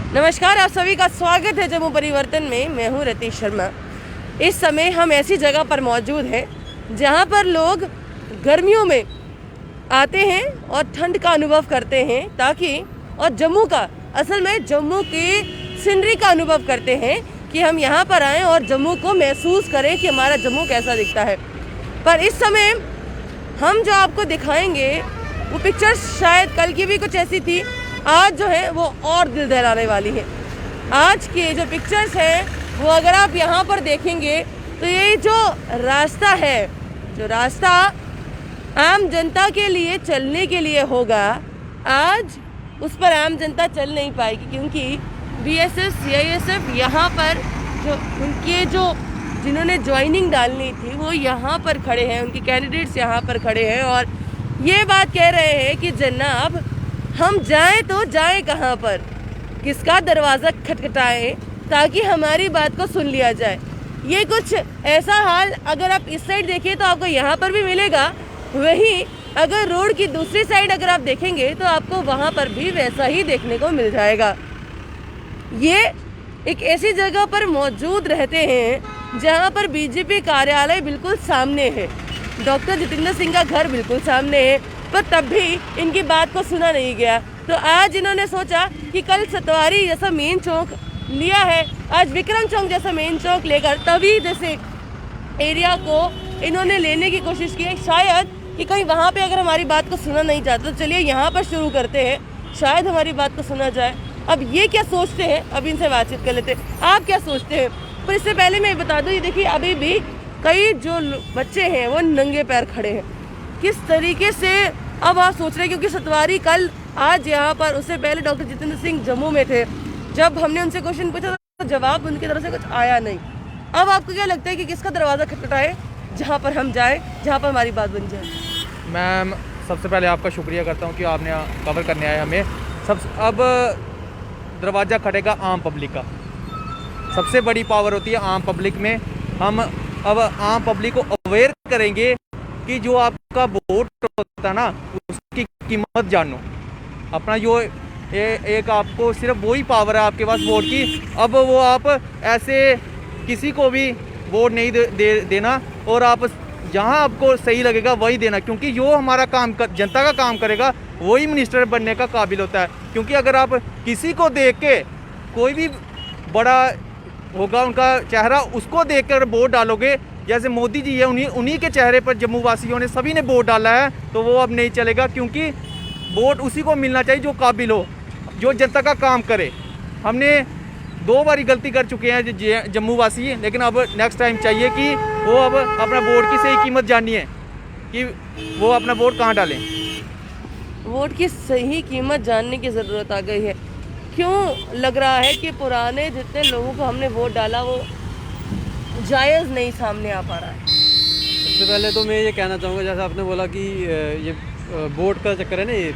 नमस्कार, आप सभी का स्वागत है जम्मू परिवर्तन में। मैं हूँ रतीश शर्मा। इस समय हम ऐसी जगह पर मौजूद हैं जहाँ पर लोग गर्मियों में आते हैं और ठंड का अनुभव करते हैं ताकि और जम्मू का असल में जम्मू की सीनरी का अनुभव करते हैं कि हम यहाँ पर आएँ और जम्मू को महसूस करें कि हमारा जम्मू कैसा दिखता है। पर इस समय हम जो आपको दिखाएंगे वो पिक्चर्स शायद कल की भी कुछ ऐसी थी, आज जो है वो और दिल दहलाने वाली है। आज के जो पिक्चर्स हैं वो अगर आप यहाँ पर देखेंगे तो ये जो रास्ता है, जो रास्ता आम जनता के लिए चलने के लिए होगा, आज उस पर आम जनता चल नहीं पाएगी क्योंकि बीएसएफ सीआईएसएफ यहाँ पर जो उनके जो जिन्होंने ज्वाइनिंग डालनी थी वो यहाँ पर खड़े हैं, उनके कैंडिडेट्स यहाँ पर खड़े हैं और ये बात कह रहे हैं कि जनाब हम जाएं तो जाएं कहाँ पर, किसका दरवाज़ा खटखटाएं ताकि हमारी बात को सुन लिया जाए। ये कुछ ऐसा हाल अगर आप इस साइड देखें तो आपको यहाँ पर भी मिलेगा, वहीं अगर रोड की दूसरी साइड अगर आप देखेंगे तो आपको वहाँ पर भी वैसा ही देखने को मिल जाएगा। ये एक ऐसी जगह पर मौजूद रहते हैं जहाँ पर बीजेपी कार्यालय बिल्कुल सामने है, डॉक्टर जितेंद्र सिंह का घर बिल्कुल सामने है, पर तब भी इनकी बात को सुना नहीं गया। तो आज इन्होंने सोचा कि कल सतवारी जैसा मेन चौक लिया है, आज विक्रम चौक जैसा मेन चौक लेकर तभी जैसे एरिया को इन्होंने लेने की कोशिश की है, शायद कि कहीं वहाँ पे अगर हमारी बात को सुना नहीं जाता तो चलिए यहाँ पर शुरू करते हैं, शायद हमारी बात को सुना जाए। अब ये क्या सोचते हैं, अब इनसे बातचीत कर लेते हैं। आप क्या सोचते हैं? पर इससे पहले मैं बता दूँ, ये देखिए अभी भी कई जो बच्चे हैं वो नंगे पैर खड़े हैं। किस तरीके से अब आप सोच रहे हैं, क्योंकि सतवारी कल आज यहाँ पर, उससे पहले डॉक्टर जितेंद्र सिंह जम्मू में थे, जब हमने उनसे क्वेश्चन पूछा तो जवाब उनकी तरफ से कुछ आया नहीं। अब आपको क्या लगता है कि किसका दरवाज़ा खटखटाए जहाँ पर हम जाए, जहाँ पर हमारी बात बन जाए? मैम, सबसे पहले आपका शुक्रिया करता हूँ कि आपने कवर करने आए हमें। अब दरवाज़ा खटेगा आम पब्लिक का। सबसे बड़ी पावर होती है आम पब्लिक में। हम अब आम पब्लिक को अवेयर करेंगे कि जो आपका वोट होता है ना, उसकी कीमत जानो। अपना जो एक आपको सिर्फ वही पावर है आपके पास वोट की। अब वो आप ऐसे किसी को भी वोट नहीं देना और आप जहां आपको सही लगेगा वही देना, क्योंकि जो हमारा काम जनता का काम करेगा वही मिनिस्टर बनने का काबिल होता है। क्योंकि अगर आप किसी को देख के, कोई भी बड़ा होगा उनका चेहरा, उसको देख कर वोट डालोगे, जैसे मोदी जी है, उन्हीं के चेहरे पर जम्मू वासियों ने सभी ने वोट डाला है, तो वो अब नहीं चलेगा। क्योंकि वोट उसी को मिलना चाहिए जो काबिल हो, जो जनता का काम करे। हमने 2 बारी गलती कर चुके हैं जम्मू वासी, लेकिन अब नेक्स्ट टाइम चाहिए कि वो अब अपना वोट की सही कीमत जाननी है कि वो अपना वोट कहाँ डालें। वोट की सही कीमत जानने की ज़रूरत आ गई है। क्यों लग रहा है कि पुराने जितने लोगों को हमने वोट डाला वो जायज़ नहीं सामने आ पा रहा है? सबसे पहले तो मैं ये कहना चाहूँगा, जैसे आपने बोला कि ये वोट का चक्कर है ना, ये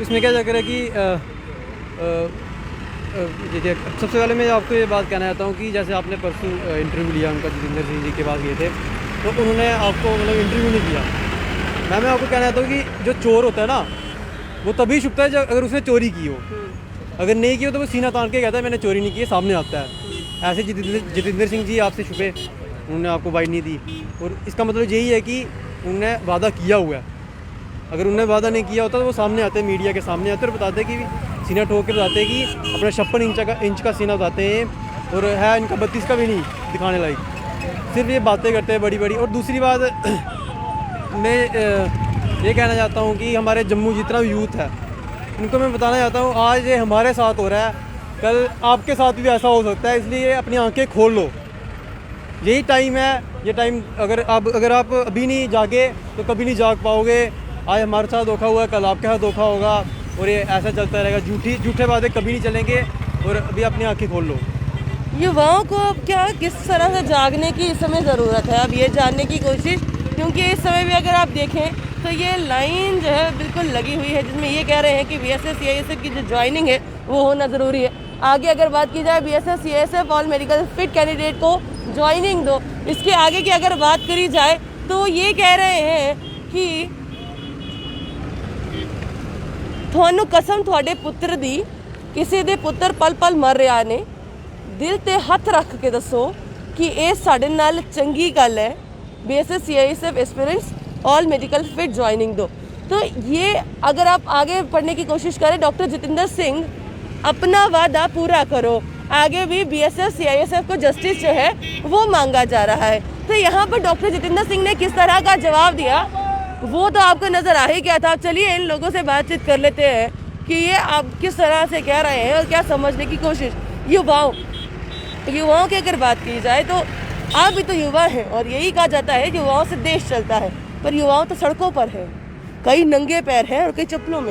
इसमें क्या चक्कर है कि देखिए, सबसे पहले मैं आपको ये बात कहना चाहता हूँ कि जैसे आपने परसों इंटरव्यू लिया उनका, जितेंद्र सिंह जी के पास गए थे, तो उन्होंने आपको मतलब इंटरव्यू नहीं किया। मैं आपको कहना चाहता हूँ कि जो चोर होता है ना, वो तभी छुपता है जब अगर उसने चोरी की हो। अगर नहीं की हो तो वो सीना तान के कहता है मैंने चोरी नहीं की, सामने आता है। ऐसे जितेंद्र सिंह जी आपसे छुपे, उन्होंने आपको बाइट नहीं दी, और इसका मतलब यही है कि उन्होंने वादा किया हुआ है। अगर उन्होंने वादा नहीं किया होता तो वो सामने आते, मीडिया के सामने आते और बताते कि सीना ठोक के बताते कि अपना 56 इंच का सीना बताते हैं, और है इनका 32 का भी नहीं दिखाने लायक, सिर्फ ये बातें करते हैं बड़ी बड़ी। और दूसरी बात मैं ये कहना चाहता हूँ कि हमारे जम्मू जितना यूथ है उनको मैं बताना चाहता हूँ, आज ये हमारे साथ हो रहा है, कल आपके साथ भी ऐसा हो सकता है। इसलिए अपनी आंखें खोल लो, यही टाइम है। ये टाइम अगर आप अभी नहीं जागे तो कभी नहीं जाग पाओगे। आज हमारे साथ धोखा हुआ है, कल आपके साथ धोखा होगा, और ये ऐसा चलता रहेगा। झूठे बातें कभी नहीं चलेंगे, और अभी अपनी आंखें खोल लो। युवाओं को अब क्या किस तरह से जागने की इस समय ज़रूरत है, अब ये जानने की कोशिश, क्योंकि इस समय भी अगर आप देखें तो ये लाइन जो है बिल्कुल लगी हुई है जिसमें ये कह रहे हैं कि बीएसएफ सीआईएसएफ की जो ज्वाइनिंग है वो होना ज़रूरी है। आगे अगर बात की जाए BSF CISF all medical fit candidate को ज्वाइनिंग दो, इसके आगे की अगर बात करी जाए तो ये कह रहे हैं कि ਤੁਹਾਨੂੰ कसम ਤੁਹਾਡੇ ਪੁੱਤਰ ਦੀ ਕਿਸੇ ਦੇ ਪੁੱਤਰ ਪਲ ਪਲ ਮਰ ਰਿਹਾ ਨੇ, ਦਿਲ ਤੇ ਹੱਥ ਰੱਖ ਕੇ ਦੱਸੋ कि ये साढ़े नाल चंगी गल है। BSF CISF aspirants all medical fit joining दो। तो ये अगर आप आगे पढ़ने की कोशिश करें, डॉक्टर जितेंद्र सिंह अपना वादा पूरा करो, आगे भी BSF CISF को जस्टिस जो है वो मांगा जा रहा है। तो यहाँ पर डॉक्टर जितेंद्र सिंह ने किस तरह का जवाब दिया वो तो आपको नज़र आ ही गया था। चलिए इन लोगों से बातचीत कर लेते हैं कि ये आप किस तरह से कह रहे हैं और क्या समझने की कोशिश। युवाओं की अगर बात की जाए तो आप भी तो युवा हैं और यही कहा जाता है कि युवाओं से देश चलता है, पर युवाओं तो सड़कों पर है, कई नंगे पैर हैं और कई चप्पलों में।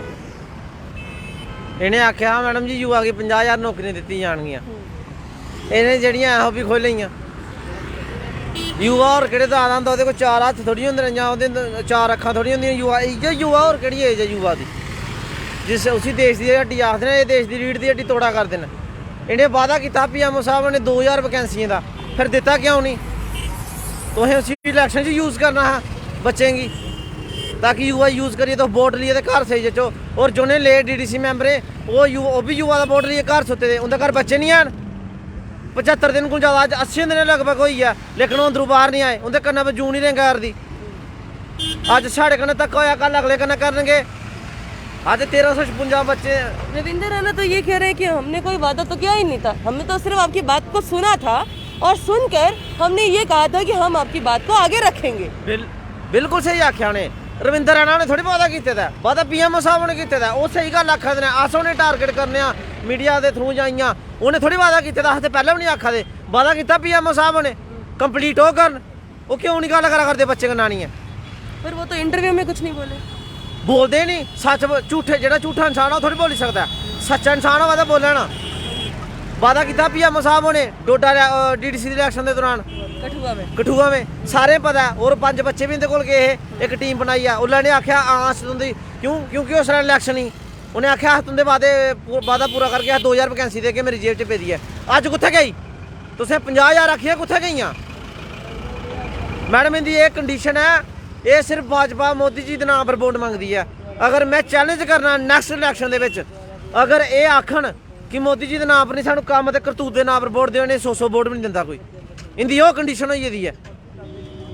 इन्हें आख्या मैडम जी युवा की 50,000 नौकरियां दी जाएगियाँ, इन्हें जड़ियाँ ਇਹੋ भी खोलियाँ। युवा और किहड़े दा आंदा ਉਹਦੇ कोल 4 हत्थ थोड़ी होंदे ਜਾਂ ਉਹਦੇ 4 ਅੱਖਾਂ थोड़ी होंदियां। युवा इ'यै युवा और किहड़ी एज है युवा दी, जिस उसी देश की हड्डी आखदे ने, देश की रीढ़ की हड्डी तोड़ा करदे ने। इन्हें वादा किया PMO साहब ने 2000 वैकेंसियां का, फिर दिता क्यों नहीं? तुसें उसी इलैक्शन च यूज़ करना है बचेंगी, ताकि युवा यूज़ करिए तो वोट लिए घर सही जचो। और जिन्हें ले DDC मैंबर वो भी युवा का वोट लिए घर सुते दे, उनके घर बच्चे नहीं हैं। 75 दिन को ज़्यादा, 80 दिन लगभग हुई है, लेकिन वो अंदरों बाहर नहीं आए, उनके कन्नै पर जून नहीं रेंगा करदी। अज साढ़े कन्नै धक्का होया, कल अगले कन्नै करनगे। आज 1356 बच्चे। रविंद्र राणा तो ये कह रहे हैं कि हमने कोई वादा तो किया ही नहीं था, हमने तो सिर्फ आपकी बात को सुना था और सुनकर हमने ये कहा था कि हम आपकी बात को आगे रखेंगे। बिल्कुल सही आख्या उन्हें। रविंद्र राणा ने थोड़ी वादा किया, वादा PMO साहब ने किया। वो सही गल आखा दे, अस उन्हें टारगेट करने मीडिया के थ्रू जाइया, उन्हें थोड़ी वादा किया। अस तो पहले भी नहीं आखा दे, वादा किया PMO साहब ने कंप्लीट हो कर, वो क्यों नहीं गल करा करते बच्चे कन्नै नहीं है। पर वो तो इंटरव्यू में कुछ नहीं बोले, बोलते नहीं। सच झूठे जो झूठा इंसान है थोड़ी बोली सकता है, सच्चा इंसान होगा तो बोले ना। वादा किया PMO साहब ने डोडा DDC इलैक्शन के दौरान कठुआ में सारे पता है। और 5 बच्चे भी इनके कोल गए, एक टीम बनाई है। उन्होंने आख्या आस तुंदी क्योंकि उस इलैक्शन ही उन्हें आख्या तुंदे वादा पूरा करके 2000 वैकेंसी दे के मेरी जेब च पेदी है। अज कुत्थे गई? तुसें 50,000 आखिया, कुत्थे गई? मैडम इनकी ये कंडीशन है, ये सिर्फ भाजपा मोदी जी के नाम पर वोट मंगती है। अगर मैं चैलेंज करना नैक्सट इलैक्शन के विच, अगर ये आखन कि मोदी जी के नाम पर नहीं सानू काम ते करतूत के नाम पर वोट दे, 100 वोट भी नहीं दिंदा कोई। इनकी वो कंडीशन हुई दी है,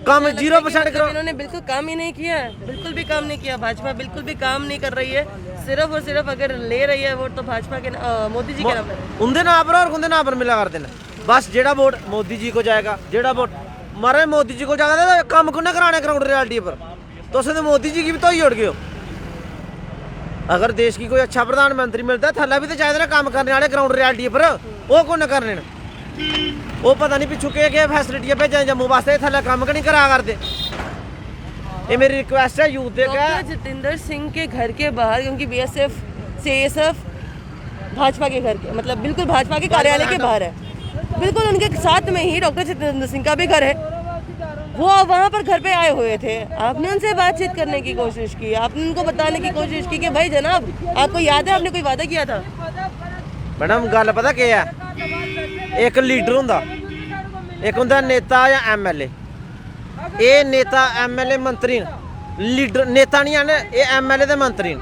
काम 0% करो। इन्होंने बिल्कुल काम ही नहीं किया, बिल्कुल भी काम नहीं किया। भाजपा बिल्कुल भी काम नहीं कर रही है, सिर्फ और सिर्फ अगर ले रही है वोट तो भाजपा के मोदी जी के नाम पर, उनके नाम पर और उनके नाम पर मिला करते हैं। बस जेड़ा वोट मोदी जी को जाएगा, जेड़ा वोट मारे मोदी जी को जाएगा तो काम कुन्ने कराने ग्राउंड रियलिटी पर, तो तो मोदी जी की भी तो ही उड़ गए हो। अगर देश की कोई अच्छा प्रधानमंत्री मिलता है, थल्ला भी तो चाहिए ना काम करने वाले ग्राउंड रियलिटी पर, वो कौन करने ने? वो पता नहीं पिछू के फैसिलिटियां भेजा जम्मू वास्ते, थल्ला काम नहीं करा करते। ये मेरी रिक्वेस्ट है यूथ दे। डॉक्टर जितेंद्र सिंह के घर के बाहर, क्योंकि BSF CISF भाजपा के घर के, मतलब बिल्कुल भाजपा के कार्यालय के बाहर है, बिल्कुल उनके साथ में ही डॉक्टर जितेंद्र सिंह का भी घर है। वो वहाँ पर घर पे आए हुए थे, आपने उनसे बातचीत करने की कोशिश की, आपने उनको बताने की कोशिश की कि भाई जनाब आपको याद है आपने कोई वादा किया था? मैडम गल पता क्या है, एक लीडर होंदा, एक होंदा नेता या MLA। ये नेता MLA मंत्री लीडर नेता नहीं है, ये MLA दे मंत्री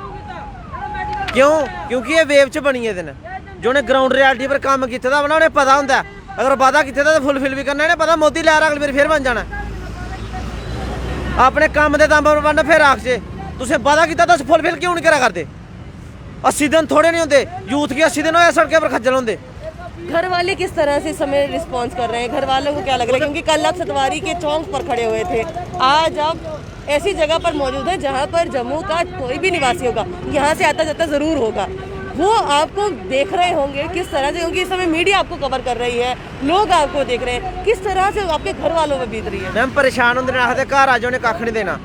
क्यों? क्योंकि ये वेव च बनी गेदे न, जिन्हें ग्राउंड रियलिटी पर काम किया था उन्हें पता होंदा, अगर वादा किया तो फुलफिल भी करना, इन्हें पता मोदी लहर अगली बार फिर बन जाना। अपने काम के दम पर बन फिर आख जे तुसें वादा किया तो फुलफिल क्यों नहीं करा करते? 80 दिन थोड़े नहीं होंगे, यूथ के 80 दिन होए सड़कें पर खज्जल होंगे। घर वाले किस तरह से समय रिस्पॉन्स कर रहे हैं? घर वालों को क्या लग रहा है? क्योंकि कल आप सतवारी के चौक पर खड़े हुए थे, आज आप ऐसी जगह पर मौजूद हैं जहां पर जम्मू का कोई भी निवासी होगा, यहाँ से आता जाता ज़रूर होगा, वो आपको देख रहे होंगे किस तरह से, क्योंकि इस समय मीडिया आपको कवर कर रही है, लोग आपको देख रहे हैं, किस तरह से आपके घर वालों में बीत रही है। मैम परेशान होंगे, आखते घर आज उन्हें कख नहीं देना,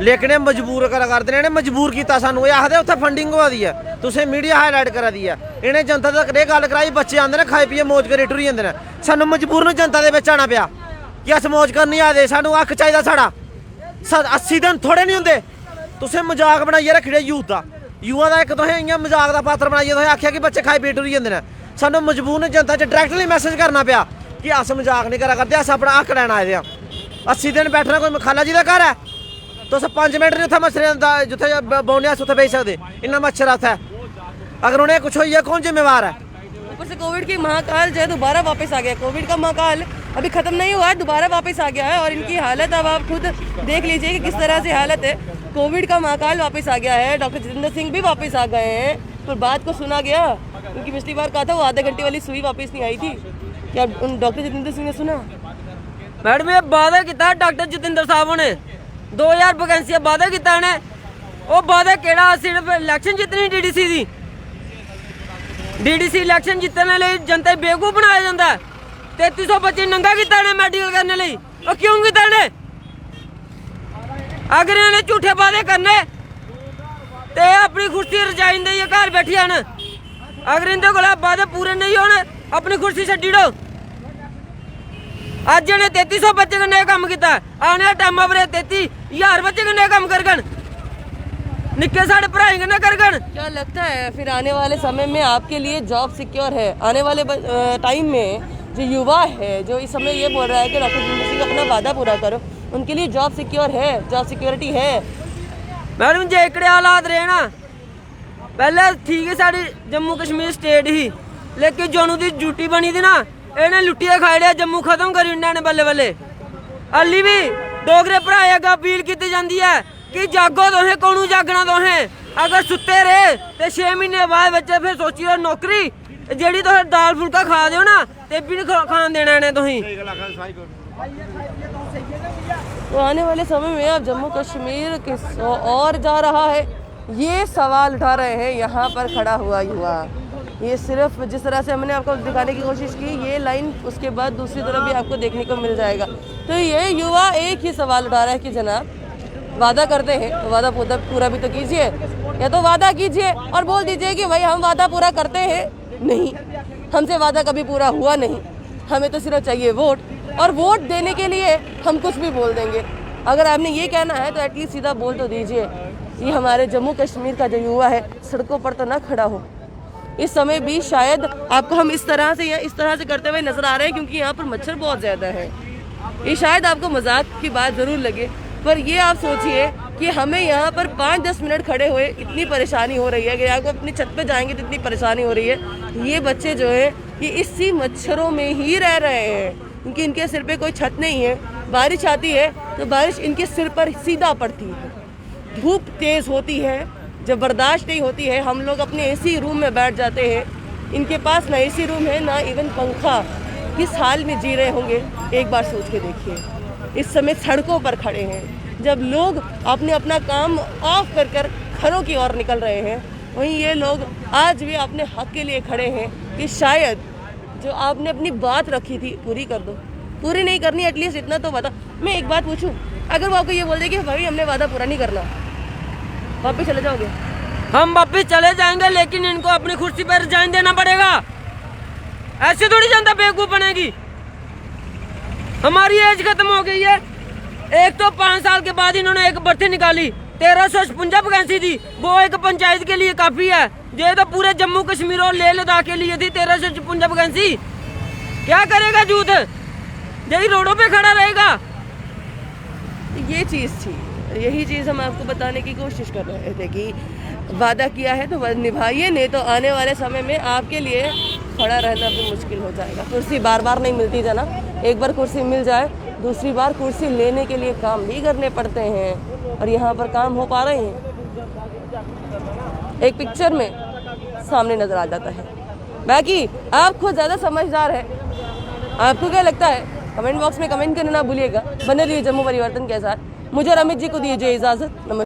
लेकिन मजबूर करा करते हैं। इन्हें मजबूर किया सानू, ये आखते उत्थे फंडिंग होआ दी है, तुसें मीडिया हाईलाइट करा दी है। इन्हें जनता तक ये गल कराई, बच्चे आते हैं खाई पिए मौज करे टुरी जाते हैं, सानू मजबूर न जनता के बिच आना पिया कि अस मौज करनी आते, सानू हक चाहिए साड़ा। 80 दिन थोड़े नहीं होंगे, तुसें मजाक बनाइए रखड़े यूथ का, युवा का एक तुसें इ'यां मजाक का पात्र बनाइए, तुसें आख्या कि बच्चे खाई पी टुरी जाते हैं। सानू मजबूर ने जनता च डायरैक्टली मैसेज करना पिया कि अस मजाक नहीं करा करते, अस अपना हक लैन आए हैं। 80 दिन बैठना कोई खाला जी का घर है, तुस 5 मिनट नहीं उत्थे मच्छर जिथे बौने अस उत्थे बेही सकते, इन्ना मच्छर उत्थे अगर उन्हें कुछ हो गया कौन जिम्मेवार है? ऊपर से कोविड की महाकाल जो है दोबारा वापस आ गया। कोविड का महाकाल अभी खत्म नहीं हुआ है, दोबारा वापस आ गया है और इनकी हालत अब आप खुद देख लीजिए कि किस तरह से हालत है। कोविड का महाकाल वापस आ गया है, डॉक्टर जितेंद्र सिंह भी वापस आ गए हैं। पर बात को सुना गया, उनकी पिछली बार कहा था वो आधे घंटे वाली सुई वापस नहीं आई थी, क्या उन डॉक्टर जितेंद्र सिंह ने सुना? मैडम ये वादा किया डॉक्टर जितेंद्र साहब ने 2000 वैकेंसियां वादा किया ने, वो वादा केड़ा सिर्फ इलेक्शन जितनी डीडीसी इलेक्शन जितने लिए जनता बेवकूफ बनाया जाता है। 3300 बच्चे नंगा किया ने मेडिकल करने लिए, और क्यों किया ने? अगर इन्हें झूठे वादे करने तो अपनी कुर्सी रजाई दे घर बैठी जान, अगर इनके को वादे पूरे नहीं होने अपनी कुर्सी छड्डी दो। अज इन्हें 3300 बच्चे कन्नै काम किया, आने वाले टाइम पर 33,000 बच्चे कन्नै काम करगन, निक्के साढ़े पढ़ाई कन्नै करगन। क्या लगता है फिर आने वाले समय में आपके लिए जॉब सिक्योर है? आने वाले टाइम में जो युवा है जो इस समय ये बोल रहा है कि डॉक्टर जितेंद्र सिंह अपना वादा पूरा करो, उनके लिए जॉब सिक्योर है, जॉब सिक्योरिटी है? मैडम जे एकड़े हालात रहे ना, पहले ठीक है साड़ी जम्मू कश्मीर स्टेट ही, लेकिन जोनू की ड्यूटी बनी थी ना, इन्हें लुटिया खाई लिया, जम्मू खत्म करी इन्होंने बल्ले बल्ले। अली भी डोगरे भराए अगर अपील की जाती है कि जागो तुसें, कौनू जागना तुसें? अगर सुते रहे तो 6 महीने बाद बच्चे फिर सोची लो नौकरी जेड़ी तुस दाल फुल्का खा दो ना ते भी नहीं खान देना इन्हें तुसीं। तो आने वाले समय में अब जम्मू कश्मीर किस और जा रहा है, ये सवाल उठा रहे हैं यहाँ पर खड़ा हुआ युवा। ये सिर्फ जिस तरह से हमने आपको दिखाने की कोशिश की, ये लाइन उसके बाद दूसरी तरफ भी आपको देखने को मिल जाएगा। तो ये युवा एक ही सवाल उठा रहा है कि जनाब वादा करते हैं तो वादा पूरा भी तो कीजिए, या तो वादा कीजिए और बोल दीजिए कि भाई हम वादा पूरा करते हैं। नहीं, हमसे वादा कभी पूरा हुआ नहीं, हमें तो सिर्फ चाहिए वोट, और वोट देने के लिए हम कुछ भी बोल देंगे। अगर आपने ये कहना है तो एटलीस्ट सीधा बोल तो दीजिए। ये हमारे जम्मू कश्मीर का जो युवा है सड़कों पर तो ना खड़ा हो। इस समय भी शायद आपको हम इस तरह से या इस तरह से करते हुए नजर आ रहे हैं क्योंकि यहाँ पर मच्छर बहुत ज़्यादा है। ये शायद आपको मजाक की बात ज़रूर लगे, पर ये आप सोचिए कि हमें यहाँ पर 5-10 मिनट खड़े हुए इतनी परेशानी हो रही है कि आपको अपनी छत पे जाएंगे तो इतनी परेशानी हो रही है। ये बच्चे जो है ये इसी मच्छरों में ही रह रहे हैं क्योंकि इनके सिर पे कोई छत नहीं है। बारिश आती है तो बारिश इनके सिर पर सीधा पड़ती है, धूप तेज़ होती है जब बर्दाश्त नहीं होती है, हम लोग अपने एसी रूम में बैठ जाते हैं। इनके पास ना एसी रूम है ना इवन पंखा। किस हाल में जी रहे होंगे एक बार सोच के देखिए। इस समय सड़कों पर खड़े हैं, जब लोग अपने अपना काम ऑफ कर कर घरों की ओर निकल रहे हैं, वहीं ये लोग आज भी अपने हक के लिए खड़े हैं कि शायद जो आपने अपनी बात रखी थी पूरी कर दो। पूरी नहीं करनी एटलीस्ट इतना तो बता। मैं एक बात पूछूं, अगर वो आपको ये बोल दे कि भाई हमने वादा पूरा नहीं करना, वापस चले जाओगे? हम वापस चले जाएंगे, लेकिन इनको अपनी कुर्सी पर रिजाइन देना पड़ेगा। ऐसे थोड़ी जनता बेवकूफ बनेगी। हमारी एज खत्म हो गई है। एक तो 5 साल के बाद इन्होंने एक भर्ती निकाली, 1356 वैकेंसी थी, वो एक पंचायत के लिए काफी है। ये तो पूरे जम्मू कश्मीर और लेह लद्दाख के लिए थी 1356 वैकेंसी। क्या करेगा यूथ? यही रोडों पे खड़ा रहेगा। ये चीज़ थी, यही चीज़ हम आपको बताने की कोशिश कर रहे थे कि वादा किया है तो निभाइए, नहीं तो आने वाले समय में आपके लिए खड़ा रहना भी मुश्किल हो जाएगा। कुर्सी बार बार नहीं मिलती जना, एक बार कुर्सी मिल जाए दूसरी बार कुर्सी लेने के लिए काम भी करने पड़ते हैं, और यहाँ पर काम हो पा रहे हैं एक पिक्चर में सामने नज़र आ जाता है। बाकी आप खुद ज़्यादा समझदार है, आपको क्या लगता है कमेंट बॉक्स में कमेंट करना ना भूलिएगा। बने रहिए जम्मू परिवर्तन के साथ। मुझे और अमित जी को दीजिए इजाज़त। नमस्कार।